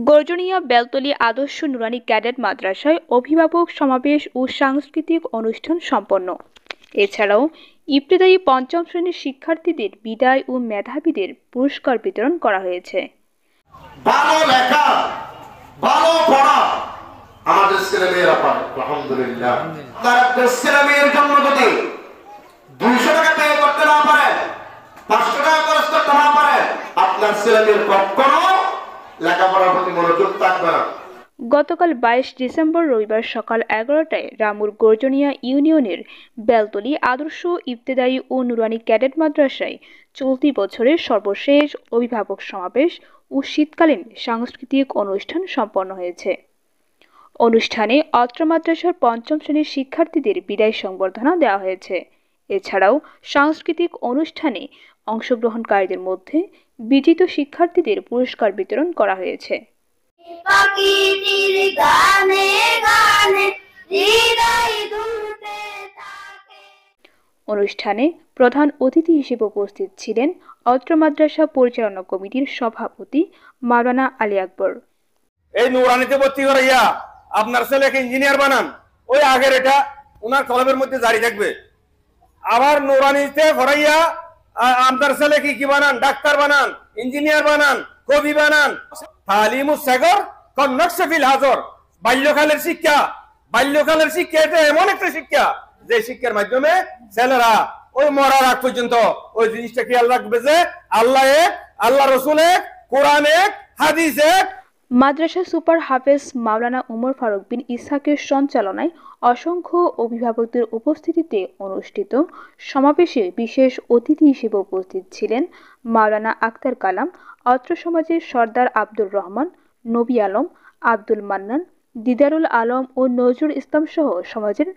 গর্জনিয়া বেলতলী আদর্শ নুরানি ক্যাডেট মাদ্রাসায় অভিভাবক সমাবেশ ও সাংস্কৃতিক অনুষ্ঠান সম্পন্ন। এছাড়াও ইবতেদায়ী পঞ্চম শ্রেণীর শিক্ষার্থীদের বিদায় ও মেধাবীদের পুরস্কার বিতরণ করা হয়েছে। ভালো লেখা, ভালো পড়া আমাদের ছেলেমেয়েরা পারে, আলহামদুলিল্লাহ। আপনার ছেলেমেয়ের জন্য যদি 200 টাকা ব্যয় করতে না পারে, 500 টাকা খরচ করতে না পারে, আপনার ছেলেমেয়ের কখনো লেখাপড়ার প্রতি মনোযোগ থাকবে না। গতকাল 22 ডিসেম্বর রবিবার সকাল 11টায় রামুর গর্জনিয়া ইউনিয়নের বেলতলী আদর্শ ইবতেদায়ী ও নুরানি ক্যাডেট মাদ্রাসায় চলতি বছরের সর্বশেষ অভিভাবক সমাবেশ ও শীতকালীন সাংস্কৃতিক অনুষ্ঠান সম্পন্ন হয়েছে। অনুষ্ঠানে অত্র মাদ্রাসার পঞ্চম শ্রেণীর শিক্ষার্থীদের বিদায় সংবর্ধনা দেওয়া হয়েছে। এছাড়াও সাংস্কৃতিক অনুষ্ঠানে অংশগ্রহণকারীদের মধ্যে বিজিত শিক্ষার্থীদের পুরস্কার বিতরণ করা হয়েছে। অনুষ্ঠানে প্রধান অতিথি হিসেবে উপস্থিত ছিলেন অত্র মাদ্রাসা পরিচালনা কমিটির সভাপতি মাওলানা আলী আকবর। এই নুরানিতে ভর্তি করাইয়া আপনার ছেলেকে ইঞ্জিনিয়ার বানান, ওই আগের এটা ওনার কলমের মধ্যে জারি থাকবে। আবার নুরানিতে ভরাইয়া আপনার ছেলেকে কি বানান, ডাক্তার বানান, ইঞ্জিনিয়ার বানান, কবি বানান। তালিমুস সাগর কন্নকশফিল হাজর। বাল্যকালের শিক্ষা এটা এমন একটা শিক্ষা যে শিক্ষার মাধ্যমে ছেলেরা ওই মরার আগ পর্যন্ত ওই জিনিসটা খেয়াল রাখবে যে আল্লাহ এক, আল্লাহ রসুল এক, কোরআন এক, হাদিস এক। মাদ্রাসা সুপার হাফেজ মাওলানা উমর ফারুক বিন ইসহাকের সঞ্চালনায় অসংখ্য অভিভাবকদের উপস্থিতিতে অনুষ্ঠিত সমাবেশে বিশেষ অতিথি হিসেবে উপস্থিত ছিলেন মাওলানা আক্তার কালাম, অত্র সমাজের সর্দার আব্দুর রহমান, নবী আলম, আব্দুল মান্নান, দিদারুল আলম ও নজরুল ইসলাম সহ সমাজের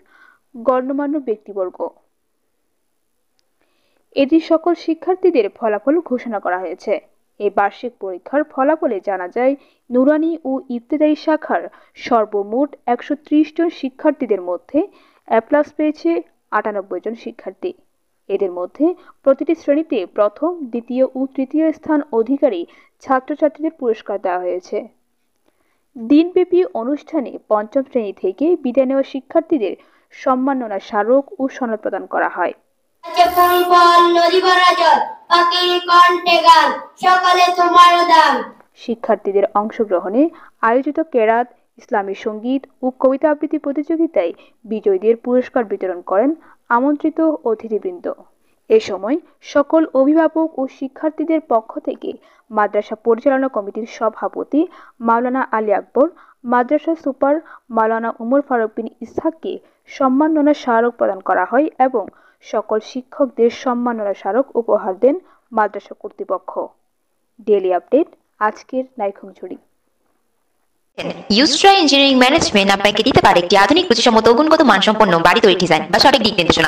গণ্যমান্য ব্যক্তিবর্গ। এদিন সকল শিক্ষার্থীদের ফলাফল ঘোষণা করা হয়েছে। এই বার্ষিক পরীক্ষার ফলাফলে জানা যায়, নুরানি ও ইবতেদায়ী শাখার সর্বমোট 130 জন শিক্ষার্থীদের মধ্যে এ+ পেয়েছে 98 জন শিক্ষার্থী। এদের মধ্যে প্রতিটি শ্রেণীতে প্রথম, দ্বিতীয় ও তৃতীয় স্থান অধিকারী ছাত্রছাত্রীদের পুরস্কার দেওয়া হয়েছে। দিনব্যাপী অনুষ্ঠানে পঞ্চম শ্রেণী থেকে বিদায় নেওয়া শিক্ষার্থীদের সম্মাননা স্মারক ও সনদ প্রদান করা হয়। শিক্ষার্থীদের অংশগ্রহণে আয়োজিত কেরাত, ইসলামী সঙ্গীত ও কবিতা আবৃত্তি প্রতিযোগিতায় বিজয়ীদের পুরস্কার বিতরণ করেন আমন্ত্রিত অতিথিবৃন্দ। এ সময় সকল অভিভাবক ও শিক্ষার্থীদের পক্ষ থেকে মাদ্রাসা পরিচালনা কমিটির সভাপতি মাওলানা আলী আকবর, মাদ্রাসা সুপার মাওলানা উমর ফারুক বিন ইসহাককে সম্মাননা স্মারক প্রদান করা হয় এবং সকল শিক্ষকদের সম্মাননা স্মারক উপহার দেন মাদ্রাসা কর্তৃপক্ষ। ডেইলি আপডেট, আজকের নাইখংছড়ি। ইউস্ট্রা ইঞ্জিনিয়ারিং ম্যানেজমেন্ট আপনাকে দিতে পারে একটি আধুনিক প্রতিসম্মত ও গুণগত মানসম্পন্ন বাড়ি তৈরি ডিজাইন বা সঠিক দিক নির্দেশনা।